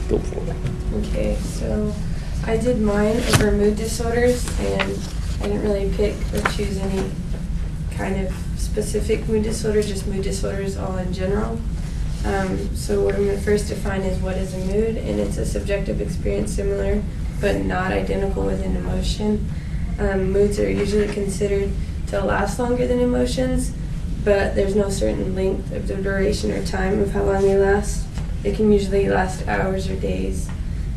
Go for it. Okay, so I did mine over mood disorders, and I didn't really pick or choose any kind of specific mood disorder, just mood disorders all in general. So what I'm going to first define is what is a mood, and it's a subjective experience similar but not identical with an emotion. Moods are usually considered to last longer than emotions, but there's no certain length of the duration or time of how long they last. They can usually last hours or days.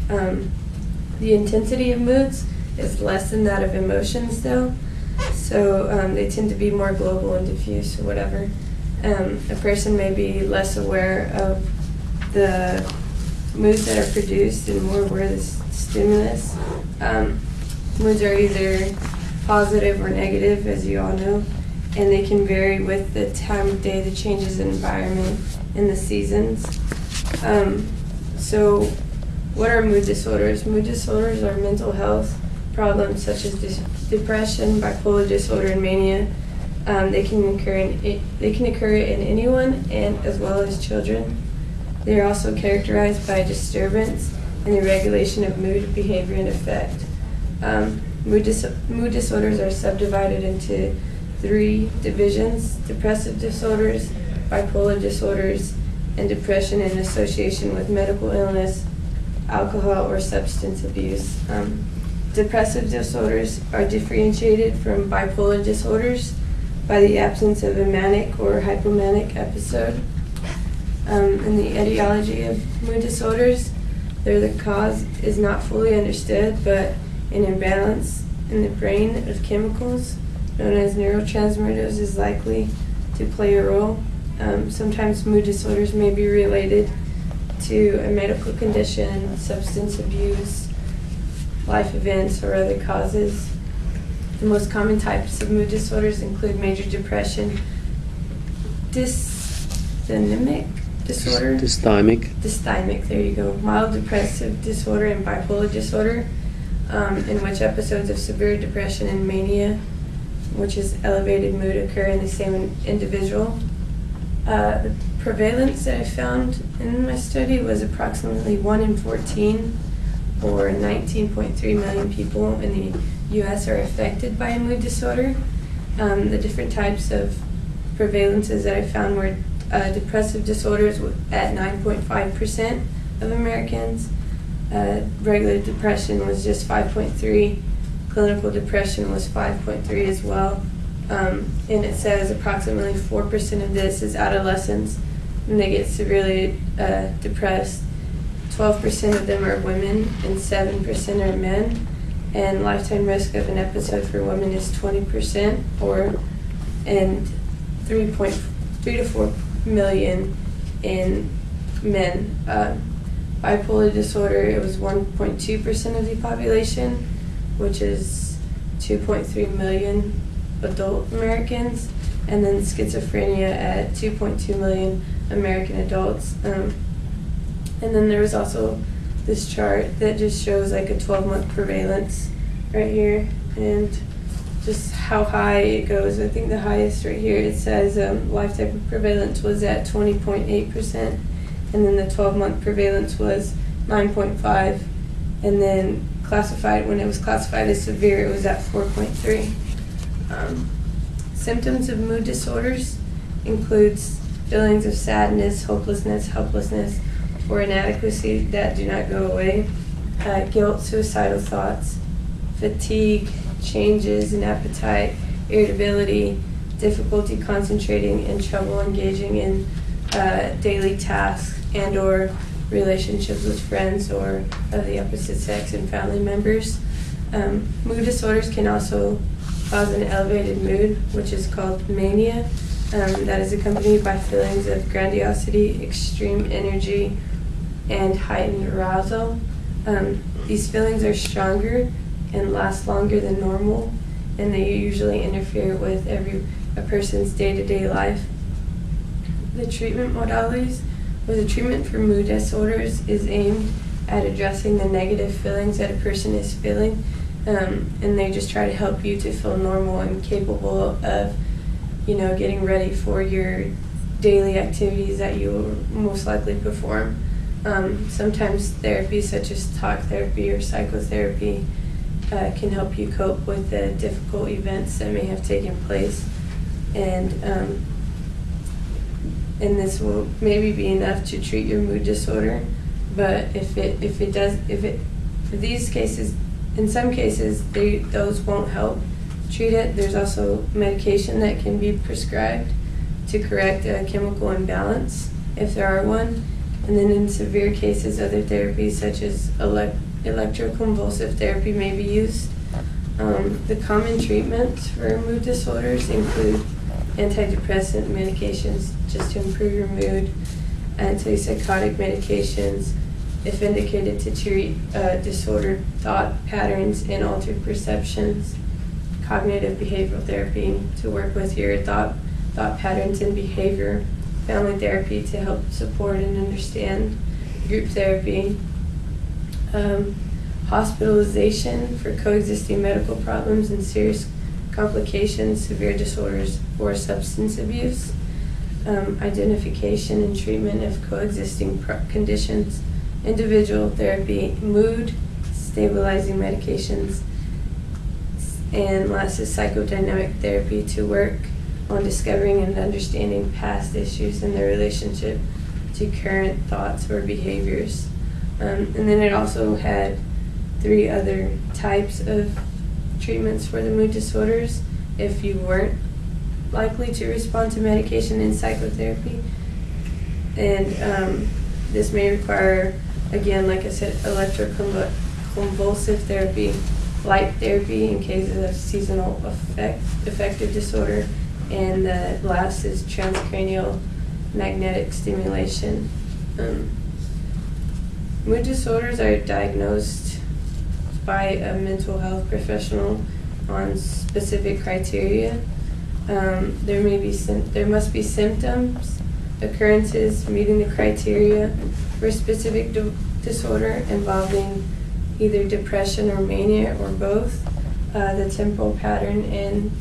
The intensity of moods is less than that of emotions, though, so they tend to be more global and diffuse or whatever. A person may be less aware of the moods that are produced and more aware of the stimulus. Moods are either positive or negative, as you all know, and they can vary with the time of day, the changes in environment, and the seasons. So what are mood disorders? Mood disorders are mental health problems such as depression, bipolar disorder, and mania. They can occur in anyone, and as well as children. They are also characterized by disturbance in the regulation of mood, behavior, and affect. Mood disorders are subdivided into 3 divisions: depressive disorders, bipolar disorders, and depression in association with medical illness, alcohol, or substance abuse. Depressive disorders are differentiated from bipolar disorders by the absence of a manic or hypomanic episode. In the etiology of mood disorders, the cause is not fully understood, but an imbalance in the brain of chemicals known as neurotransmitters is likely to play a role. Sometimes mood disorders may be related to a medical condition, substance abuse, life events, or other causes. The most common types of mood disorders include major depression, dysthymic disorder, dysthymic, there you go, mild depressive disorder, and bipolar disorder, in which episodes of severe depression and mania, which is elevated mood, occur in the same individual. The prevalence that I found in my study was approximately 1 in 14, or 19.3 million people in the U.S. are affected by a mood disorder. The different types of prevalences that I found were depressive disorders at 9.5% of Americans. Regular depression was just 5.3. Clinical depression was 5.3 as well. And it says approximately 4% of this is adolescents, and they get severely depressed. 12% of them are women, and 7% are men. And lifetime risk of an episode for women is 20%, and 3 to 4 million in men. Bipolar disorder, it was 1.2% of the population, which is 2.3 million adult Americans, and then schizophrenia at 2.2 million American adults. And then there was also this chart that just shows like a 12-month prevalence right here, and just how high it goes. I think the highest right here, it says lifetime prevalence was at 20.8%, and then the 12-month prevalence was 9.5%, and then when it was classified as severe, it was at 4.3%. Symptoms of mood disorders includes feelings of sadness, hopelessness, helplessness, or inadequacy that do not go away, guilt, suicidal thoughts, fatigue, changes in appetite, irritability, difficulty concentrating, and trouble engaging in daily tasks and or relationships with friends or of the opposite sex and family members. Mood disorders can also cause an elevated mood, which is called mania, that is accompanied by feelings of grandiosity, extreme energy, and heightened arousal. These feelings are stronger and last longer than normal, and they usually interfere with a person's day-to-day life. The treatment modalities, or the treatment for mood disorders, is aimed at addressing the negative feelings that a person is feeling, and they just try to help you to feel normal and capable of, getting ready for your daily activities that you will most likely perform. Sometimes therapy such as talk therapy or psychotherapy can help you cope with the difficult events that may have taken place, and this will maybe be enough to treat your mood disorder. But in some cases those won't help treat it. There's also medication that can be prescribed to correct a chemical imbalance if there are one. And then in severe cases, other therapies such as electroconvulsive therapy may be used. The common treatments for mood disorders include antidepressant medications just to improve your mood, antipsychotic medications if indicated to treat disordered thought patterns and altered perceptions, cognitive behavioral therapy to work with your thought patterns and behavior, family therapy to help support and understand, group therapy, hospitalization for coexisting medical problems and serious complications, severe disorders, or substance abuse, identification and treatment of coexisting conditions, individual therapy, mood stabilizing medications, and last is psychodynamic therapy to work on discovering and understanding past issues and their relationship to current thoughts or behaviors. And then it also had 3 other types of treatments for the mood disorders if you weren't likely to respond to medication in psychotherapy. And this may require, again, like I said, electroconvulsive therapy, light therapy in cases of seasonal affective disorder, and the last is transcranial magnetic stimulation. Mood disorders are diagnosed by a mental health professional on specific criteria. There must be symptoms, occurrences meeting the criteria for a specific disorder involving either depression or mania or both. The temporal pattern and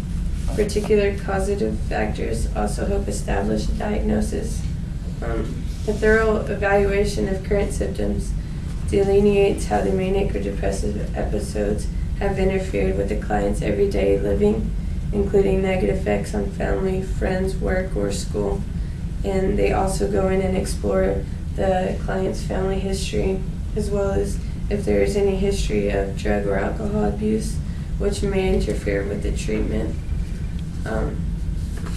particular causative factors also help establish a diagnosis. A thorough evaluation of current symptoms delineates how the manic or depressive episodes have interfered with the client's everyday living, including negative effects on family, friends, work, or school. And they also go in and explore the client's family history, as well as if there is any history of drug or alcohol abuse, which may interfere with the treatment.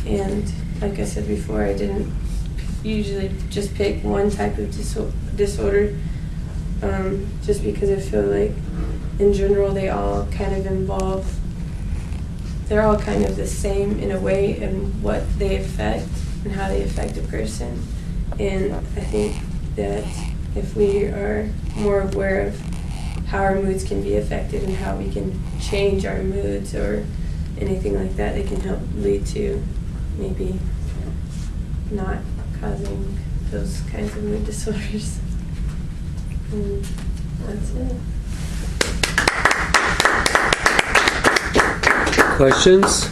And like I said before, I didn't usually just pick one type of disorder, just because I feel like in general they're all kind of the same in a way in what they affect and how they affect a person. And I think that if we are more aware of how our moods can be affected and how we can change our moods or anything like that, it can help lead to maybe not causing those kinds of mood disorders. And that's it. Questions?